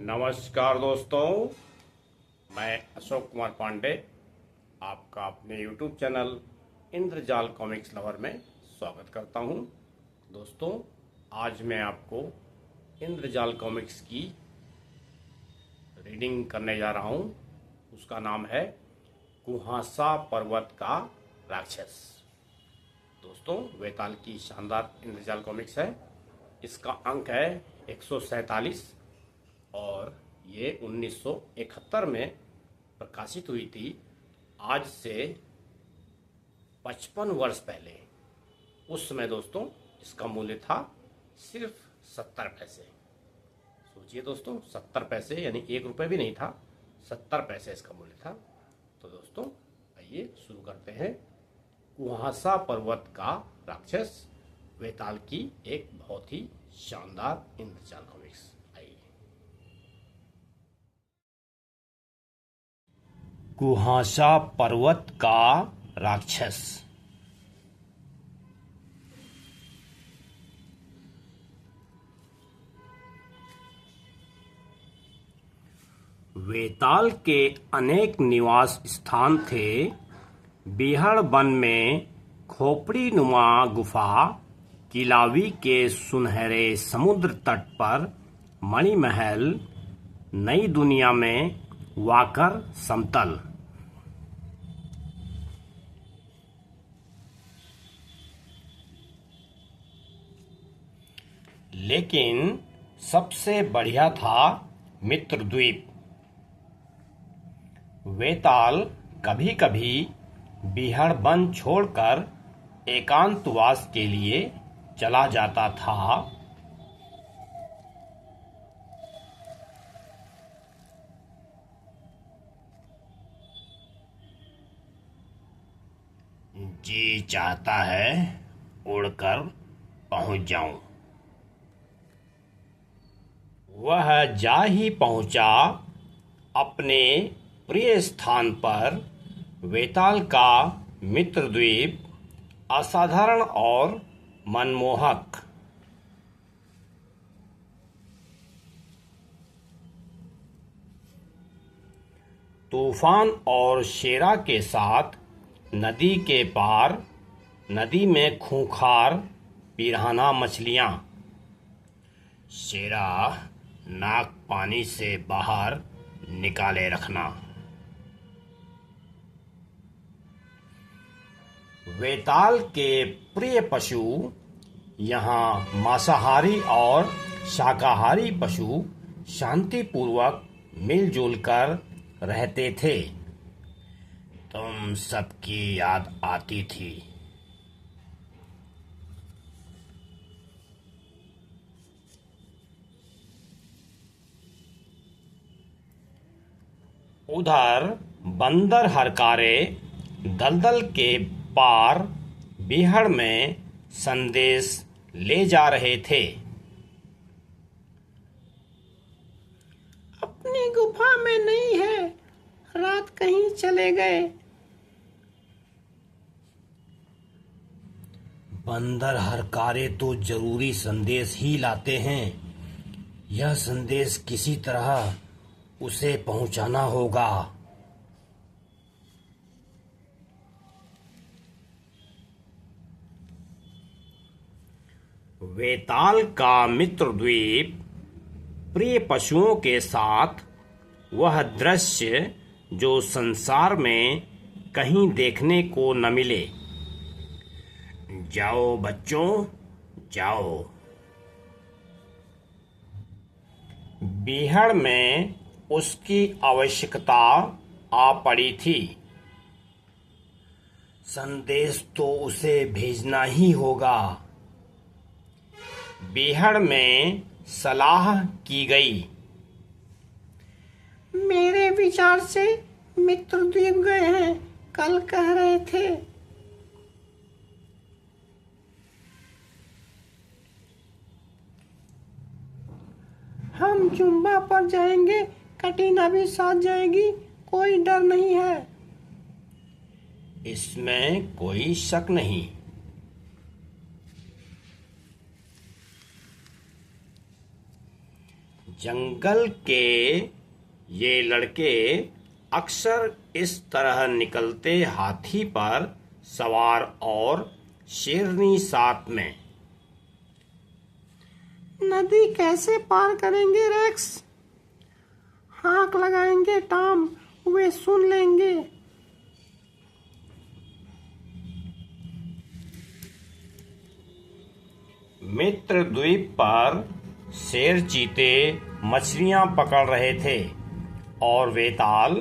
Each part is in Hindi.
नमस्कार दोस्तों, मैं अशोक कुमार पांडे आपका अपने YouTube चैनल इंद्रजाल कॉमिक्स लवर में स्वागत करता हूं। दोस्तों, आज मैं आपको इंद्रजाल कॉमिक्स की रीडिंग करने जा रहा हूं। उसका नाम है कुहासा पर्वत का राक्षस। दोस्तों, वेताल की शानदार इंद्रजाल कॉमिक्स है। इसका अंक है 147 और ये 1971 में प्रकाशित हुई थी। आज से 55 वर्ष पहले। उस समय दोस्तों इसका मूल्य था सिर्फ 70 पैसे। सोचिए दोस्तों, 70 पैसे यानी 1 रुपये भी नहीं था, 70 पैसे इसका मूल्य था। तो दोस्तों आइए शुरू करते हैं। कुहासा पर्वत का राक्षस, वेताल की एक बहुत ही शानदार इंद्रजाल कॉमिक्स। कुहासा पर्वत का राक्षस। वेताल के अनेक निवास स्थान थे। बिहड़ वन में खोपड़ी नुमा गुफा, किलावी के सुनहरे समुद्र तट पर मणिमहल, नई दुनिया में वाकर समतल। लेकिन सबसे बढ़िया था मित्रद्वीप। वेताल कभी कभी बिहड़ वन छोड़कर एकांतवास के लिए चला जाता था। जी चाहता है उड़कर पहुंच जाऊं। वह जा ही पहुंचा अपने प्रिय स्थान पर। वेताल का मित्रद्वीप असाधारण और मनमोहक। तूफान और शेरा के साथ नदी के पार, नदी में खूंखार पिरान्हा मछलियां। शेरा, नाक पानी से बाहर निकाले रखना। वेताल के प्रिय पशु यहाँ मांसाहारी और शाकाहारी पशु शांतिपूर्वक मिलजुल कर रहते थे। तुम सबकी याद आती थी। उधर बंदर हरकारे दलदल के पार बिहड़ में संदेश ले जा रहे थे। अपनी गुफा में नहीं है, रात कहीं चले गए। बंदर हरकारे तो जरूरी संदेश ही लाते हैं। यह संदेश किसी तरह उसे पहुंचाना होगा। वेताल का मित्रद्वीप प्रिय पशुओं के साथ वह दृश्य जो संसार में कहीं देखने को न मिले। जाओ बच्चों, जाओ। बिहड़ में उसकी आवश्यकता आ पड़ी थी। संदेश तो उसे भेजना ही होगा। बिहड़ में सलाह की गई। मेरे विचार से मित्रद्वीप गए हैं, कल कह रहे थे। हम जुम्बा पर जाएंगे, कटीना भी साथ जाएगी, कोई डर नहीं है। इसमें कोई शक नहीं। जंगल के ये लड़के अक्सर इस तरह निकलते हाथी पर सवार और शेरनी साथ में। नदी कैसे पार करेंगे रेक्स? हाक लगाएंगे टॉम, वे सुन लेंगे। मित्र द्वीप पर शेर चीते मछलियां पकड़ रहे थे और वेताल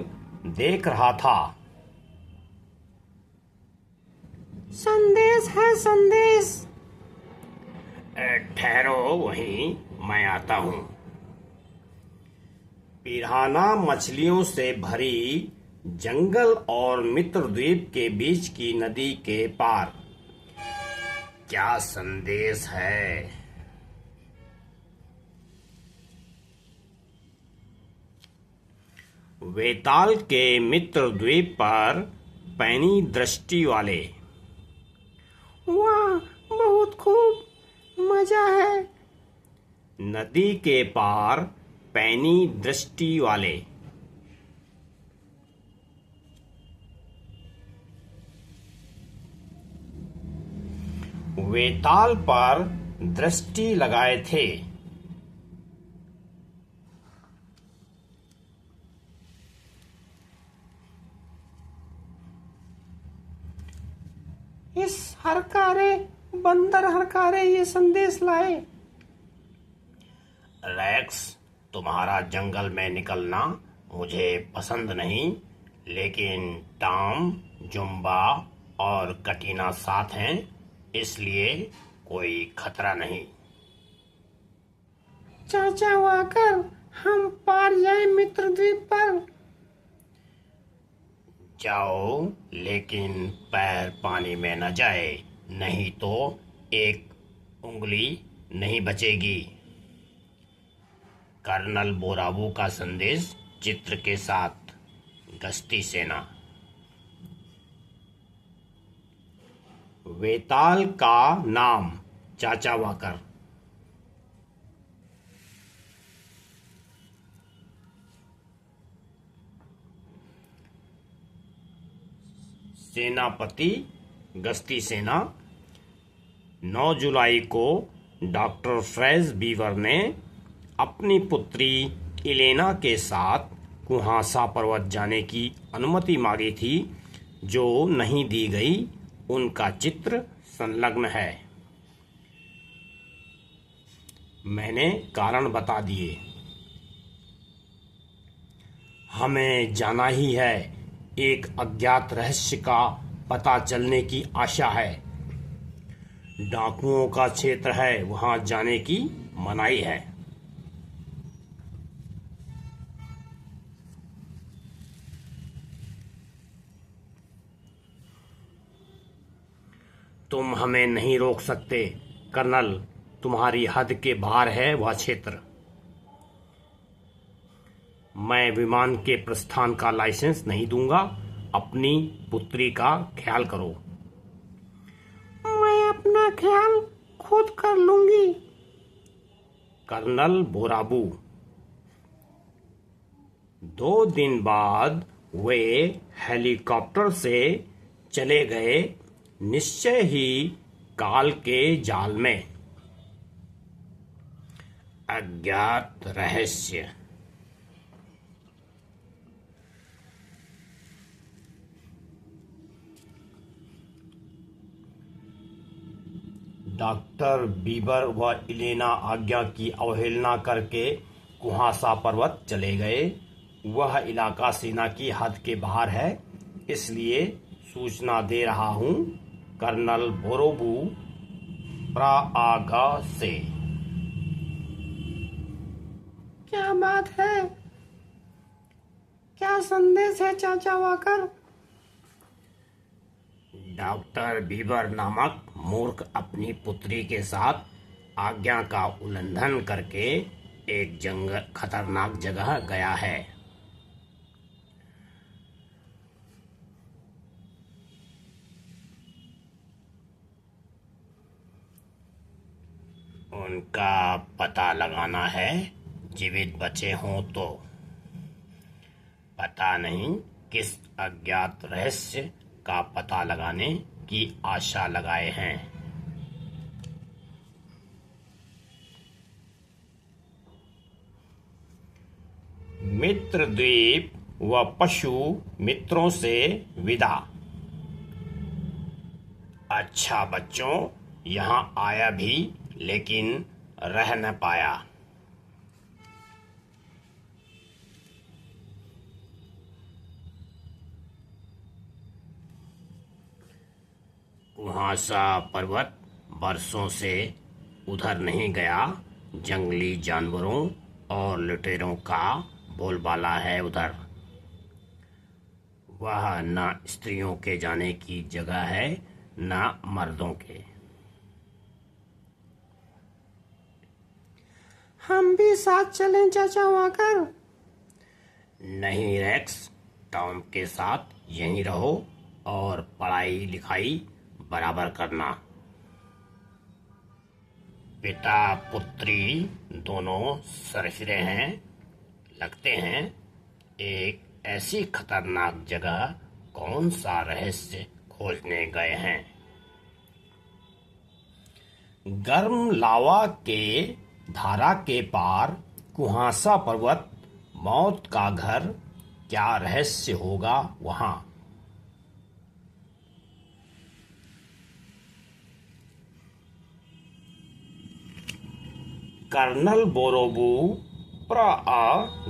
देख रहा था। संदेश है संदेश। ठहरो वहीं, मैं आता हूं। पिराना मछलियों से भरी जंगल और मित्रद्वीप के बीच की नदी के पार क्या संदेश है? वेताल के मित्रद्वीप पर पैनी दृष्टि वाले। वाह, बहुत खूब, मजा है। नदी के पार पैनी दृष्टि वाले। वेताल पर दृष्टि लगाए थे। इस हरकारे बंदर हरकारे ये संदेश लाए। रैक्स, तुम्हारा जंगल में निकलना मुझे पसंद नहीं, लेकिन टॉम, जुम्बा और कटीना साथ हैं, इसलिए कोई खतरा नहीं। चाचा वाकर, हम पार जाए मित्रद्वीप पर। जाओ, लेकिन पैर पानी में न जाए, नहीं तो एक उंगली नहीं बचेगी। कर्नल बोराबू का संदेश चित्र के साथ। गश्ती सेना। वेताल का नाम चाचा वाकर। सेनापति गश्ती सेना। 9 जुलाई को डॉक्टर फ्रेज बीवर ने अपनी पुत्री इलेना के साथ कुहासा पर्वत जाने की अनुमति मांगी थी, जो नहीं दी गई। उनका चित्र संलग्न है। मैंने कारण बता दिए। हमें जाना ही है। एक अज्ञात रहस्य का पता चलने की आशा है। डाकुओं का क्षेत्र है, वहां जाने की मनाही है। तुम हमें नहीं रोक सकते कर्नल, तुम्हारी हद के बाहर है वह क्षेत्र। मैं विमान के प्रस्थान का लाइसेंस नहीं दूंगा। अपनी पुत्री का ख्याल करो। मैं अपना ख्याल खुद कर लूंगी। कर्नल बोराबू। 2 दिन बाद वे हेलीकॉप्टर से चले गए, निश्चय ही काल के जाल में। अज्ञात रहस्य। डॉक्टर बीबर व इलेना आज्ञा की अवहेलना करके कुहासा पर्वत चले गए। वह इलाका सेना की हद के बाहर है, इसलिए सूचना दे रहा हूं। कर्नल बोरोबू, प्राआगा से। क्या बात है? क्या संदेश है चाचा वाकर? डॉक्टर बीबर नामक मूर्ख अपनी पुत्री के साथ आज्ञा का उल्लंघन करके एक जंगल खतरनाक जगह गया है। उनका पता लगाना है। जीवित बचे हों तो पता नहीं किस अज्ञात रहस्य का पता लगाने की आशा लगाए हैं। मित्र द्वीप व पशु मित्रों से विदा। अच्छा बच्चों, यहाँ आया भी लेकिन रह न पाया। कुहासा पर्वत बरसों से उधर नहीं गया। जंगली जानवरों और लुटेरों का बोलबाला है उधर। वह ना स्त्रियों के जाने की जगह है ना मर्दों के। हम भी साथ चलें चाचा वाकर? नहीं रेक्स, टॉम के साथ यहीं रहो और पढ़ाई लिखाई बराबर करना। पिता पुत्री दोनों सरफिरे हैं, लगते हैं। एक ऐसी खतरनाक जगह कौन सा रहस्य खोजने गए हैं। गर्म लावा के धारा के पार कुहासा पर्वत मौत का घर, क्या रहस्य होगा वहां। कर्नल बोरोबू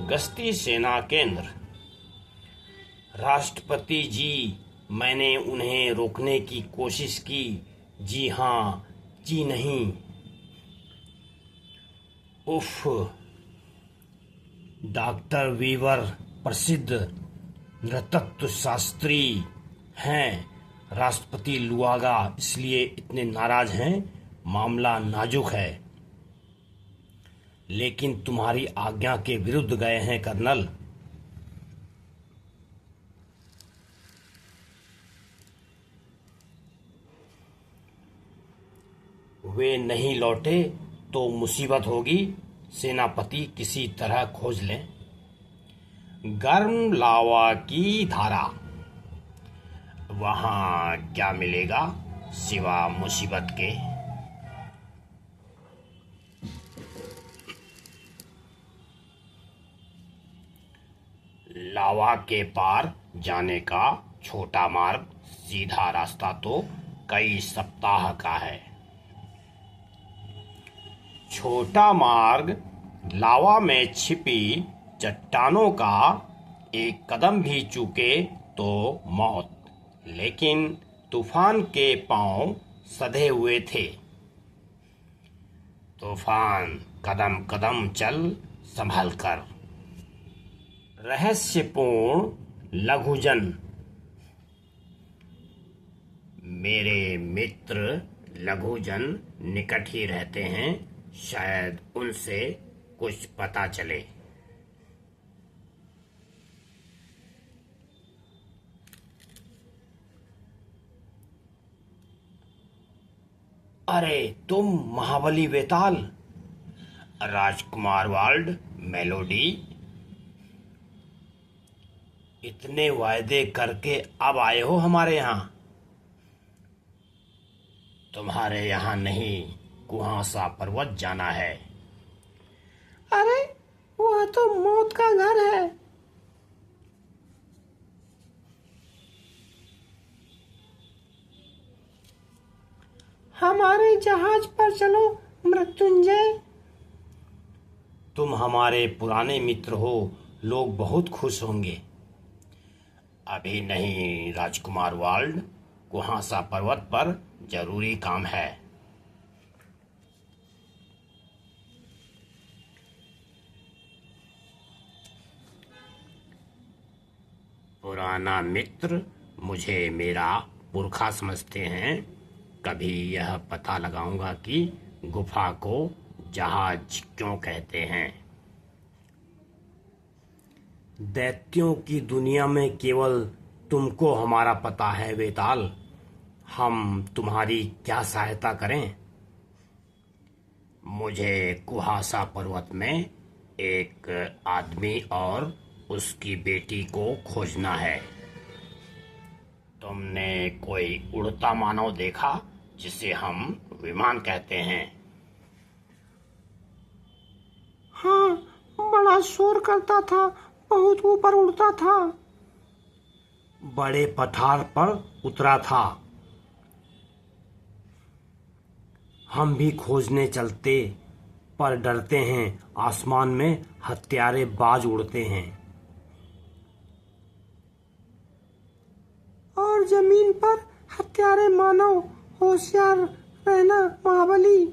गश्ती सेना केंद्र। राष्ट्रपति जी, मैंने उन्हें रोकने की कोशिश की। जी हाँ, जी नहीं। उफ। डॉक्टर वीवर प्रसिद्ध नृतत्व शास्त्री हैं। राष्ट्रपति लुआगा इसलिए इतने नाराज हैं। मामला नाजुक है, लेकिन तुम्हारी आज्ञा के विरुद्ध गए हैं कर्नल। वे नहीं लौटे तो मुसीबत होगी। सेनापति किसी तरह खोज लें। गर्म लावा की धारा, वहां क्या मिलेगा सिवा मुसीबत के। लावा के पार जाने का छोटा मार्ग, सीधा रास्ता तो कई सप्ताह का है। छोटा मार्ग लावा में छिपी चट्टानों का, एक कदम भी चूके तो मौत। लेकिन तूफान के पांव सधे हुए थे। तूफान कदम कदम चल संभल कर। रहस्यपूर्ण लघुजन। मेरे मित्र लघुजन निकट ही रहते हैं, शायद उनसे कुछ पता चले। अरे तुम महाबली वेताल, राजकुमार वाल्ड मेलोडी, इतने वायदे करके अब आए हो हमारे यहाँ। तुम्हारे यहाँ नहीं, कुहासा पर्वत जाना है। अरे वह तो मौत का घर है। हमारे जहाज पर चलो मृत्युंजय। तुम हमारे पुराने मित्र हो, लोग बहुत खुश होंगे। अभी नहीं राजकुमार वाल्ड, कुहासा पर्वत पर जरूरी काम है। पुराना मित्र मुझे मेरा पुरखा समझते हैं। कभी यह पता लगाऊंगा कि गुफा को जहाज क्यों कहते हैं। दैत्यों की दुनिया में केवल तुमको हमारा पता है वेताल। हम तुम्हारी क्या सहायता करें। मुझे कुहासा पर्वत में एक आदमी और उसकी बेटी को खोजना है। तुमने कोई उड़ता मानव देखा जिसे हम विमान कहते हैं? हाँ, बड़ा शोर करता था, बहुत ऊपर उड़ता था। बड़े पठार पर उतरा था। हम भी खोजने चलते पर डरते हैं, आसमान में हत्यारे बाज उड़ते हैं। और जमीन पर हत्यारे मानव, होशियार रहना महाबली।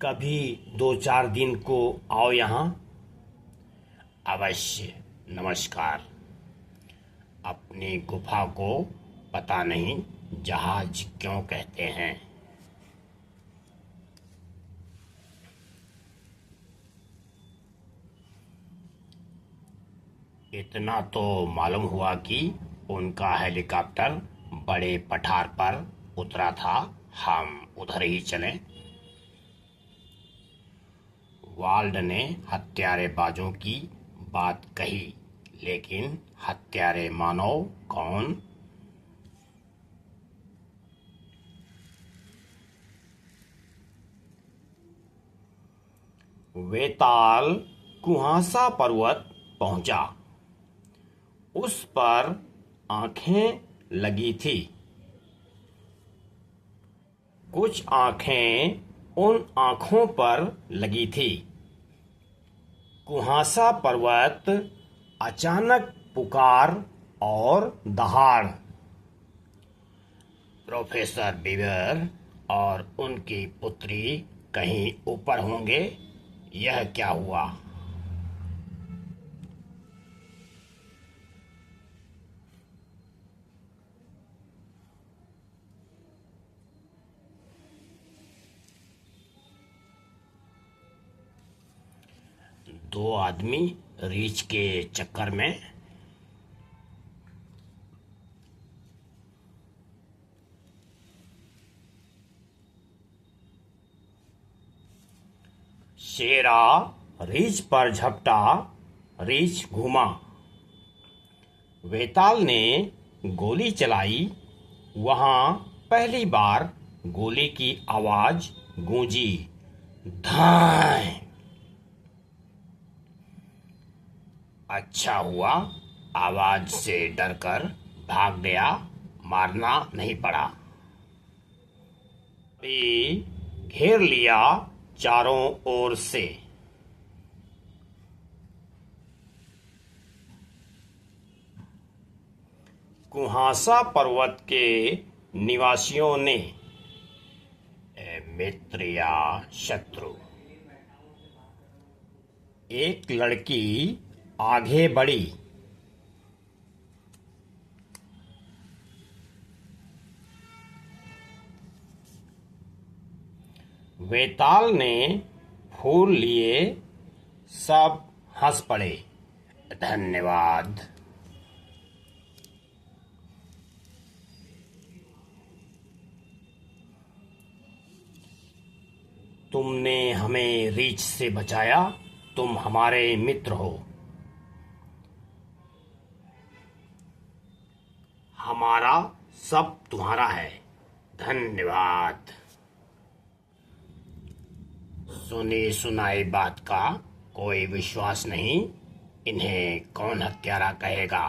कभी 2-4 दिन को आओ यहाँ। अवश्य। नमस्कार। अपनी गुफा को पता नहीं जहाज क्यों कहते हैं? इतना तो मालूम हुआ कि उनका हेलीकॉप्टर बड़े पठार पर उतरा था। हम उधर ही चलें। वाल्ड ने हत्यारेबाजों की बात कही, लेकिन हत्यारे मानव कौन? वेताल कुहासा पर्वत पहुंचा। उस पर आंखें लगी थी। कुछ आंखें उन आंखों पर लगी थी। कुहासा पर्वत अचानक पुकार और दहाड़। प्रोफेसर बीवर और उनकी पुत्री कहीं ऊपर होंगे। यह क्या हुआ? दो आदमी रीछ के चक्कर में। शेरा रीछ पर झपटा, रीछ घूमा। वेताल ने गोली चलाई। वहां पहली बार गोली की आवाज गूंजी। धाय। अच्छा हुआ आवाज से डरकर भाग गया, मारना नहीं पड़ा। भी घेर लिया चारों ओर से। कुहासा पर्वत के निवासियों ने मित्र या शत्रु। एक लड़की आगे बढ़ी। वेताल ने फूल लिए। सब हंस पड़े। धन्यवाद। तुमने हमें रीछ से बचाया। तुम हमारे मित्र हो। हमारा सब तुम्हारा है। धन्यवाद। सुनी सुनाई बात का कोई विश्वास नहीं। इन्हें कौन हत्यारा कहेगा?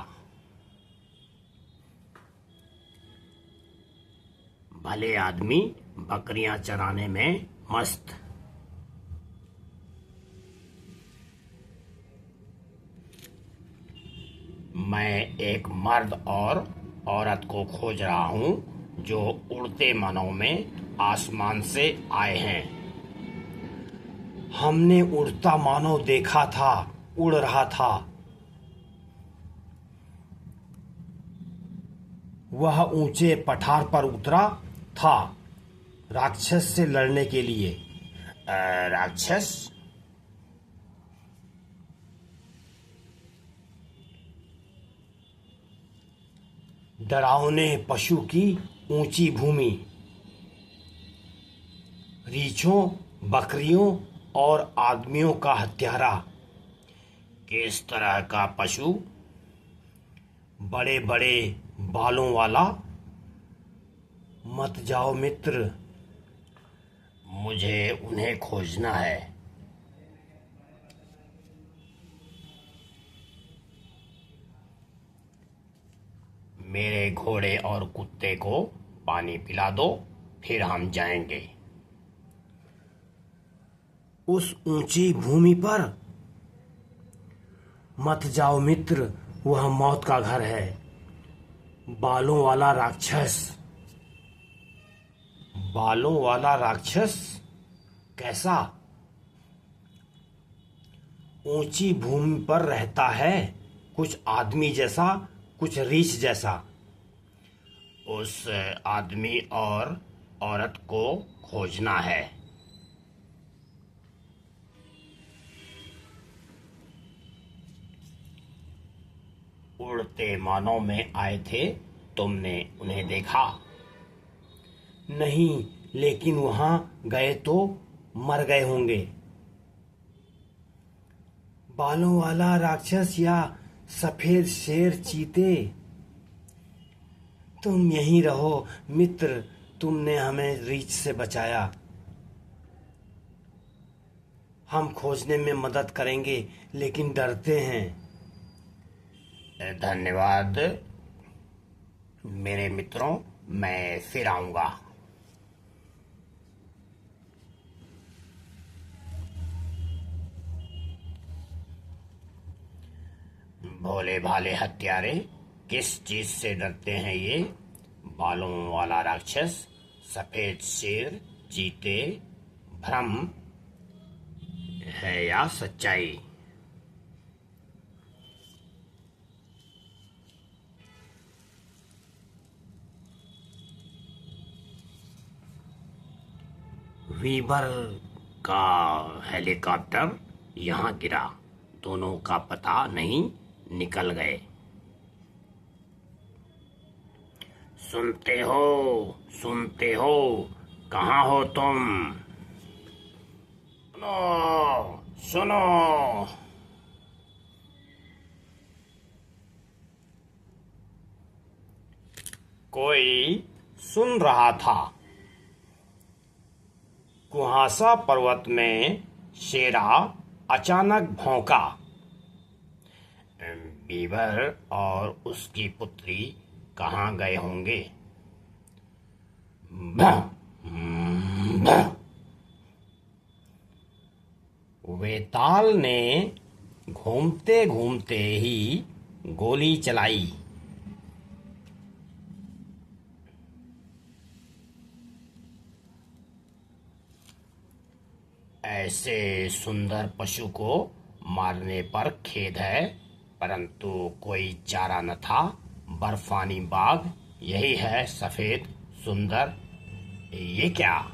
भले आदमी बकरियां चराने में मस्त। मैं एक मर्द और औरत को खोज रहा हूं जो उड़ते मानव में आसमान से आए हैं। हमने उड़ता मानव देखा था, उड़ रहा था। वह ऊंचे पठार पर उतरा था राक्षस से लड़ने के लिए। राक्षस? डरावने पशु की ऊंची भूमि, रीछों, बकरियों और आदमियों का हत्यारा। किस तरह का पशु? बड़े बड़े बालों वाला। मत जाओ मित्र, मुझे उन्हें खोजना है। मेरे घोड़े और कुत्ते को पानी पिला दो, फिर हम जाएंगे। उस ऊंची भूमि पर मत जाओ मित्र, वह मौत का घर है। बालों वाला राक्षस। बालों वाला राक्षस कैसा? ऊंची भूमि पर रहता है, कुछ आदमी जैसा, कुछ रीछ जैसा। उस आदमी और औरत को खोजना है। उड़ते मानव में आए थे, तुमने उन्हें देखा? नहीं, लेकिन वहां गए तो मर गए होंगे। बालों वाला राक्षस या सफेद शेर, चीते। तुम यहीं रहो मित्र, तुमने हमें रीछ से बचाया। हम खोजने में मदद करेंगे, लेकिन डरते हैं। धन्यवाद मेरे मित्रों, मैं फिर आऊंगा। भोले भाले हत्यारे, किस चीज से डरते हैं ये? बालों वाला राक्षस, सफेद शेर, चीते। भ्रम है या सच्चाई? वीबर का हेलीकॉप्टर यहाँ गिरा, दोनों का पता नहीं, निकल गए। सुनते हो, कहाँ हो तुम? सुनो। कोई सुन रहा था। कुहासा पर्वत में शेरा अचानक भौंका। बीवर और उसकी पुत्री कहाँ गए होंगे? वेताल ने घूमते घूमते ही गोली चलाई। ऐसे सुंदर पशु को मारने पर खेद है, परंतु कोई चारा न था। बर्फानी बाघ, यही है सफेद सुंदर। ये क्या?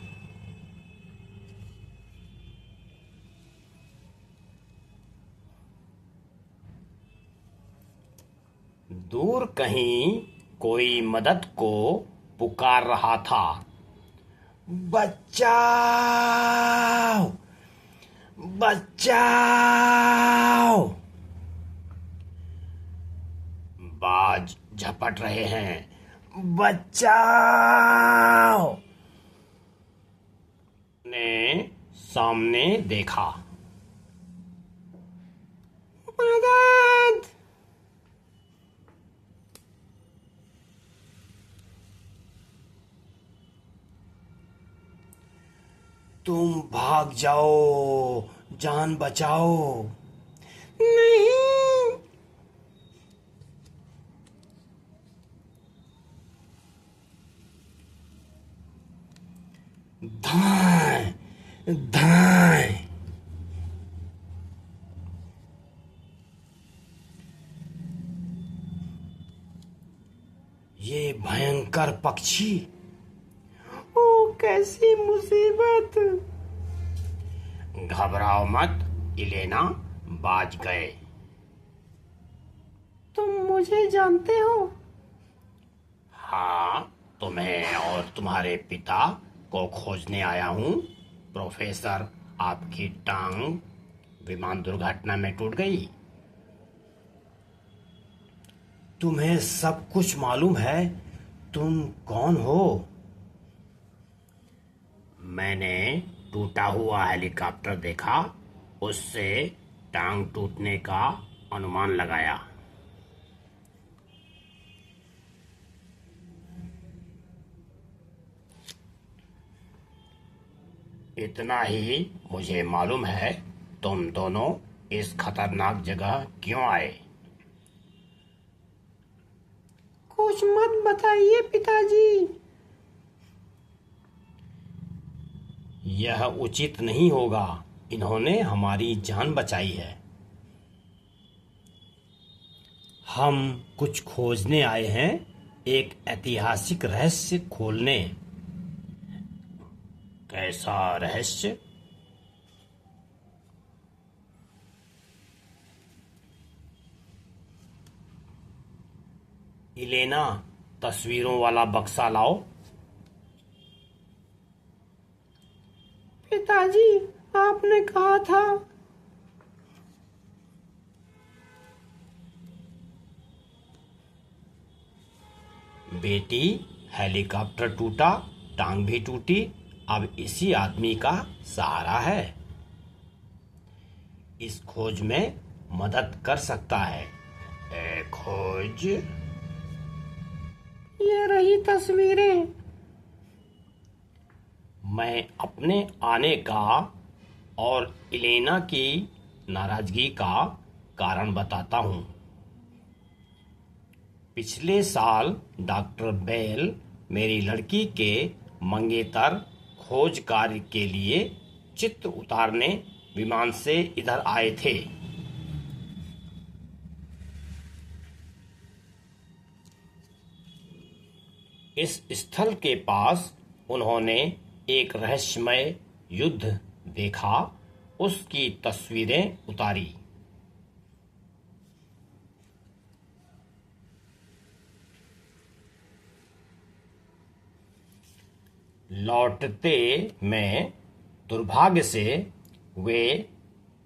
दूर कहीं कोई मदद को पुकार रहा था। बचाओ, बचाओ! बाज झपट रहे हैं। बचाओ! ने सामने देखा। मदद! तुम भाग जाओ, जान बचाओ। नहीं। धाएं, धाएं। ये भयंकर पक्षी। ओ कैसी मुसीबत! घबराओ मत इलेना, बाज गए। तुम मुझे जानते हो? तुम्हें और तुम्हारे पिता को खोजने आया हूँ। प्रोफेसर, आपकी टांग विमान दुर्घटना में टूट गई। तुम्हें सब कुछ मालूम है? तुम कौन हो? मैंने टूटा हुआ हेलीकॉप्टर देखा, उससे टांग टूटने का अनुमान लगाया। इतना ही मुझे मालूम है। तुम दोनों इस खतरनाक जगह क्यों आए? कुछ मत बताइए पिताजी। यह उचित नहीं होगा। इन्होंने हमारी जान बचाई है। हम कुछ खोजने आए हैं, एक ऐतिहासिक रहस्य खोलने। कैसा रहस्य? इलेना, तस्वीरों वाला बक्सा लाओ। पिताजी, आपने कहा था। बेटी, हेलीकॉप्टर टूटा, टांग भी टूटी, अब इसी आदमी का सहारा है। इस खोज में मदद कर सकता है। खोज। ये रही तस्वीरें। मैं अपने आने का और इलेना की नाराजगी का कारण बताता हूँ। पिछले साल डॉक्टर बेल मेरी लड़की के मंगेतर खोज कार्य के लिए चित्र उतारने विमान से इधर आए थे। इस स्थल के पास उन्होंने एक रहस्यमय युद्ध देखा, उसकी तस्वीरें उतारी। लौटते में दुर्भाग्य से वे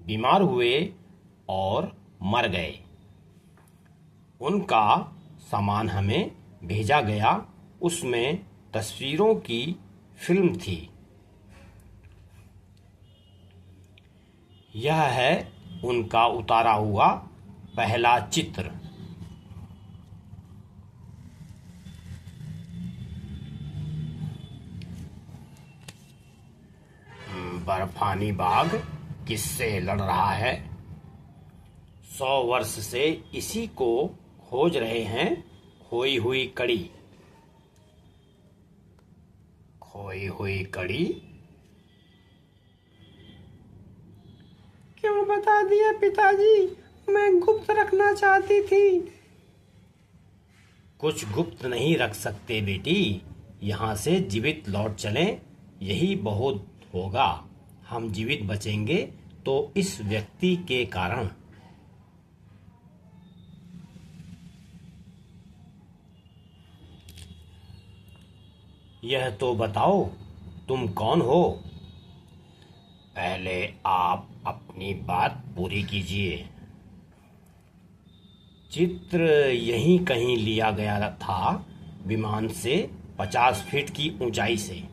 बीमार हुए और मर गए। उनका सामान हमें भेजा गया, उसमें तस्वीरों की फिल्म थी। यह है उनका उतारा हुआ पहला चित्र। बर्फानी बाघ किससे लड़ रहा है? 100 वर्ष से इसी को खोज रहे हैं। खोई हुई कड़ी। खोई हुई कड़ी। क्यों बता दिया पिताजी? मैं गुप्त रखना चाहती थी। कुछ गुप्त नहीं रख सकते बेटी। यहाँ से जीवित लौट चलें, यही बहुत होगा। हम जीवित बचेंगे तो इस व्यक्ति के कारण। यह तो बताओ, तुम कौन हो? पहले आप अपनी बात पूरी कीजिए। चित्र यहीं कहीं लिया गया था, विमान से 50 फीट की ऊंचाई से।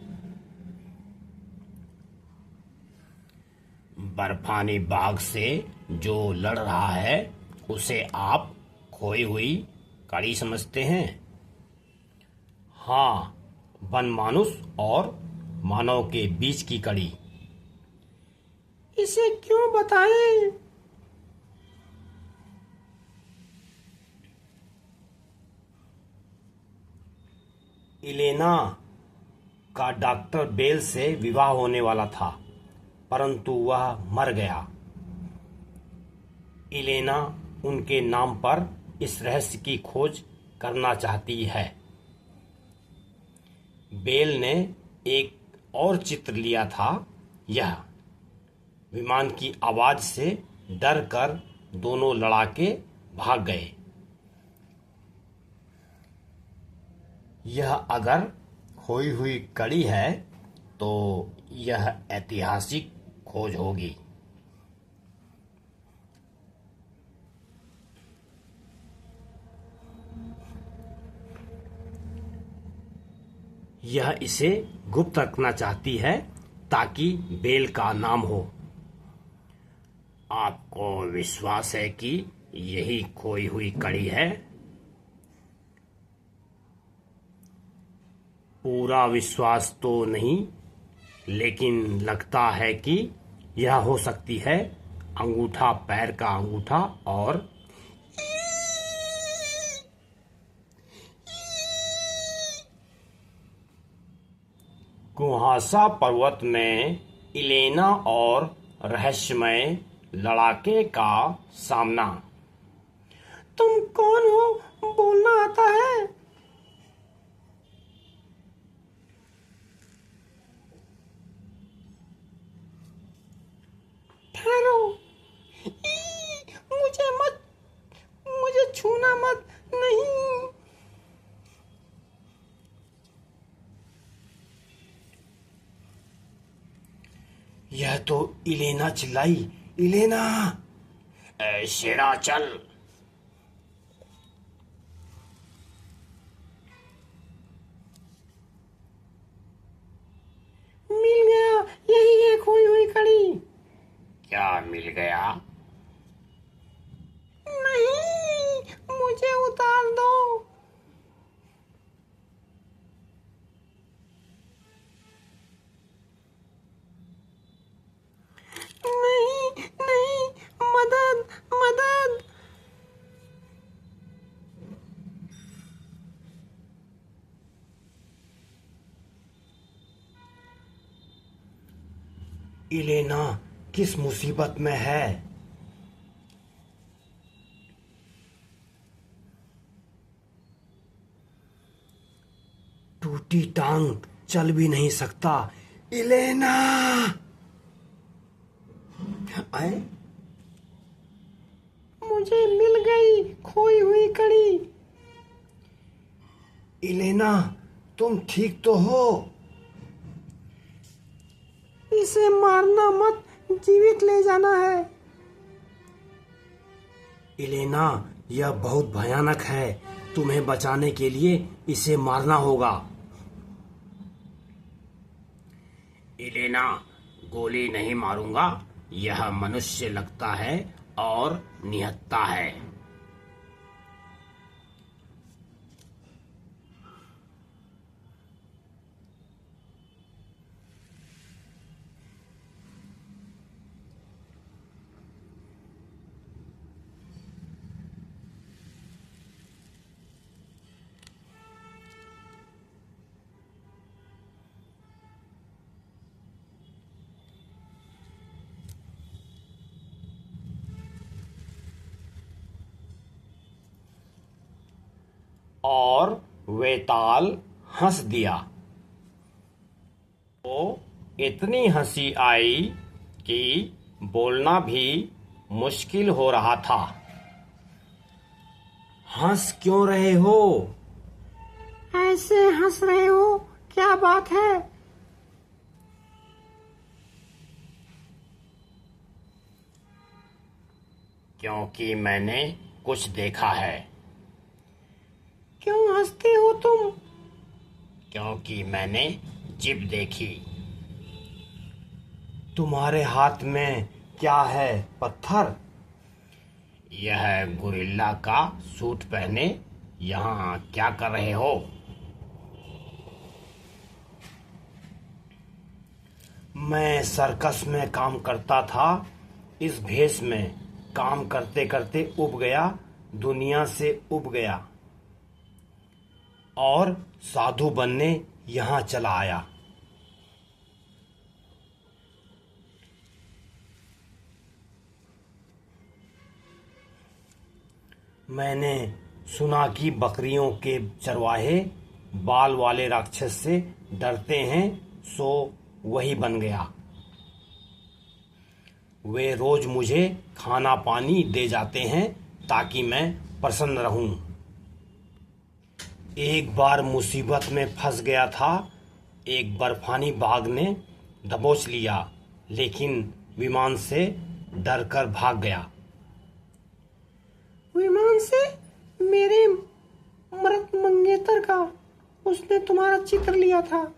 बर्फानी बाघ से जो लड़ रहा है उसे आप खोई हुई कड़ी समझते हैं? हाँ, वनमानुष और मानव के बीच की कड़ी। इसे क्यों बताएं? इलेना का डॉक्टर बेल से विवाह होने वाला था, परंतु वह मर गया। इलेना उनके नाम पर इस रहस्य की खोज करना चाहती है। बेल ने एक और चित्र लिया था। यह विमान की आवाज से डर कर दोनों लड़ाके भाग गए। यह अगर खोई हुई कड़ी है तो यह ऐतिहासिक खोज होगी। यह इसे गुप्त रखना चाहती है ताकि बेल का नाम हो। आपको विश्वास है कि यही खोई हुई कड़ी है? पूरा विश्वास तो नहीं, लेकिन लगता है कि यह हो सकती है अंगूठा, पैर का अंगूठा। और कुहासा पर्वत में इलेना और रहस्यमय लड़ाके का सामना। तुम कौन हो? बोलना आता है? ठहरो। मुझे मत, मुझे छूना मत। नहीं। यह तो इलेना चिल्लाई। इलेना! ए शेरा, चल। मिल गया, यही है खोई हुई कड़ी। क्या मिल गया? नहीं, मुझे उतार दो। नहीं नहीं, मदद मदद। इलेना किस मुसीबत में है? टूटी टांग, चल भी नहीं सकता। इलेना! आए? मुझे मिल गई खोई हुई कड़ी। इलेना, तुम ठीक तो हो? इसे मारना मत, जीवित ले जाना है। इलेना, यह बहुत भयानक है। तुम्हें बचाने के लिए इसे मारना होगा। इलेना, गोली नहीं मारूंगा। यह मनुष्य लगता है और निहत्था है। और वेताल हंस दिया। तो इतनी हंसी आई कि बोलना भी मुश्किल हो रहा था। हंस क्यों रहे हो? ऐसे हंस रहे हो, क्या बात है? क्योंकि मैंने कुछ देखा है। क्यों हंसते हो तुम? क्योंकि मैंने जिप देखी। तुम्हारे हाथ में क्या है? पत्थर? यह गोरिल्ला का सूट पहने यहाँ क्या कर रहे हो? मैं सर्कस में काम करता था। इस भेष में काम करते करते उब गया, दुनिया से उब गया और साधु बनने यहाँ चला आया। मैंने सुना कि बकरियों के चरवाहे बाल वाले राक्षस से डरते हैं, सो वही बन गया। वे रोज मुझे खाना पानी दे जाते हैं ताकि मैं प्रसन्न रहूं। एक बार मुसीबत में फंस गया था। एक बर्फानी बाग ने दबोच लिया, लेकिन विमान से डरकर भाग गया। विमान से? मेरे मृत मंगेतर का। उसने तुम्हारा चित्र लिया था।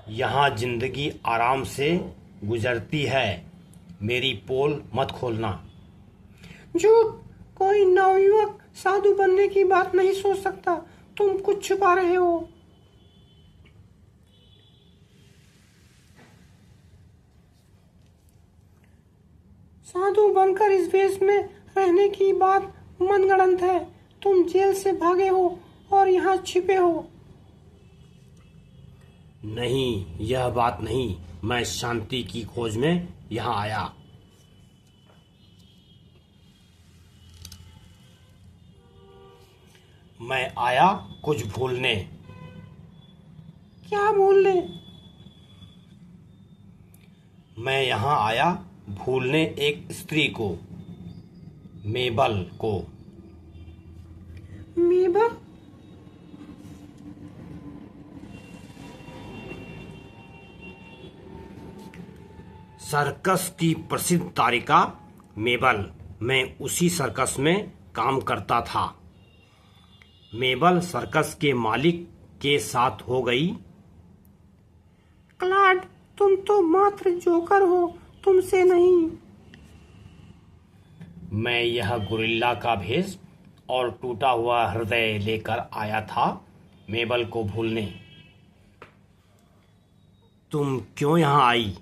यहाँ जिंदगी आराम से गुजरती है, मेरी पोल मत खोलना। झूठ। कोई नवयुवक साधु बनने की बात नहीं सोच सकता। तुम कुछ छुपा रहे हो। साधु बनकर इस वेश में रहने की बात मनगढ़ंत है। तुम जेल से भागे हो और यहाँ छिपे हो। नहीं, यह बात नहीं। मैं शांति की खोज में यहाँ आया। मैं आया कुछ भूलने। क्या भूलने? मैं यहाँ आया भूलने एक स्त्री को, मेबल को। मेबल? सर्कस की प्रसिद्ध तारिका मेबल। मैं उसी सर्कस में काम करता था। मेबल सर्कस के मालिक के साथ हो गई। क्लाड, तुम तो मात्र जोकर हो, तुमसे नहीं। मैं यह गुरिल्ला का भेष और टूटा हुआ हृदय लेकर आया था मेबल को भूलने। तुम क्यों यहाँ आई?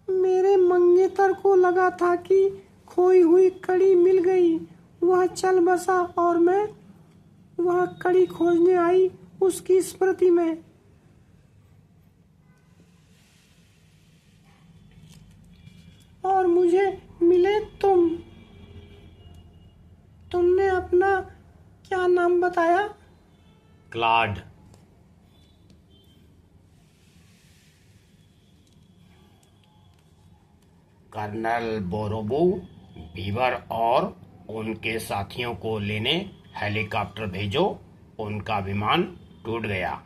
मेरे मंगेतर को लगा था कि खोई हुई कड़ी मिल गई। वह चल बसा और मैं वह कड़ी खोजने आई उसकी स्मृति में। और मुझे मिले तुम। तुमने अपना क्या नाम बताया? क्लाड। कर्नल बोरोबो बीवर और उनके साथियों को लेने हेलीकॉप्टर भेजो। उनका विमान टूट गया।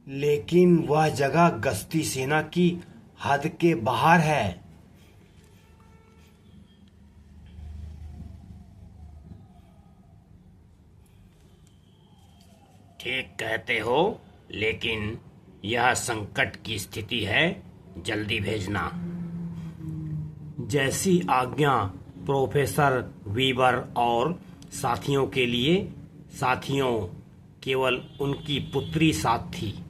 लेकिन वह जगह गश्ती सेना की हद के बाहर है। ठीक कहते हो, लेकिन यह संकट की स्थिति है। जल्दी भेजना। जैसी आज्ञा प्रोफेसर वीबर और साथियों के लिए। साथियों, केवल उनकी पुत्री साथ थी।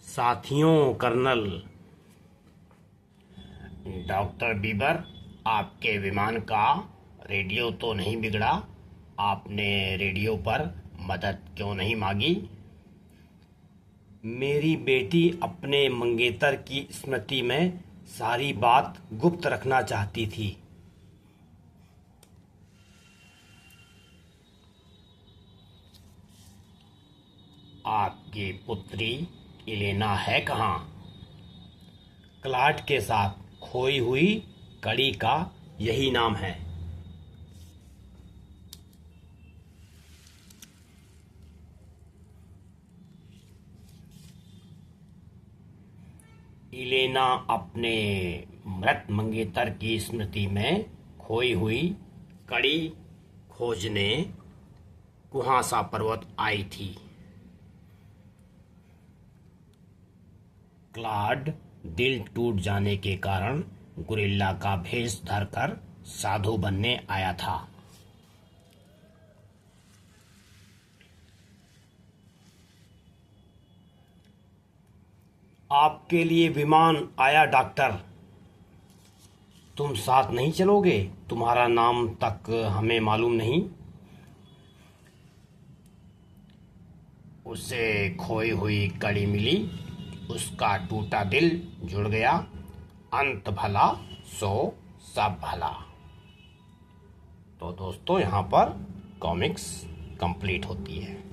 साथियों कर्नल। डॉक्टर बीबर, आपके विमान का रेडियो तो नहीं बिगड़ा? आपने रेडियो पर मदद क्यों नहीं मांगी? मेरी बेटी अपने मंगेतर की स्मृति में सारी बात गुप्त रखना चाहती थी। आपकी पुत्री इलेना है कहाँ? क्लाड के साथ। खोई हुई कड़ी का यही नाम है। इलेना अपने मृत मंगेतर की स्मृति में खोई हुई कड़ी खोजने कुहासा पर्वत आई थी। क्लाड दिल टूट जाने के कारण गुरिल्ला का भेष धरकर साधु बनने आया था। आपके लिए विमान आया डॉक्टर। तुम साथ नहीं चलोगे? तुम्हारा नाम तक हमें मालूम नहीं। उसे खोई हुई कड़ी मिली, उसका टूटा दिल जुड़ गया। अंत भला सो सब भला। तो दोस्तों, यहाँ पर कॉमिक्स कंप्लीट होती है।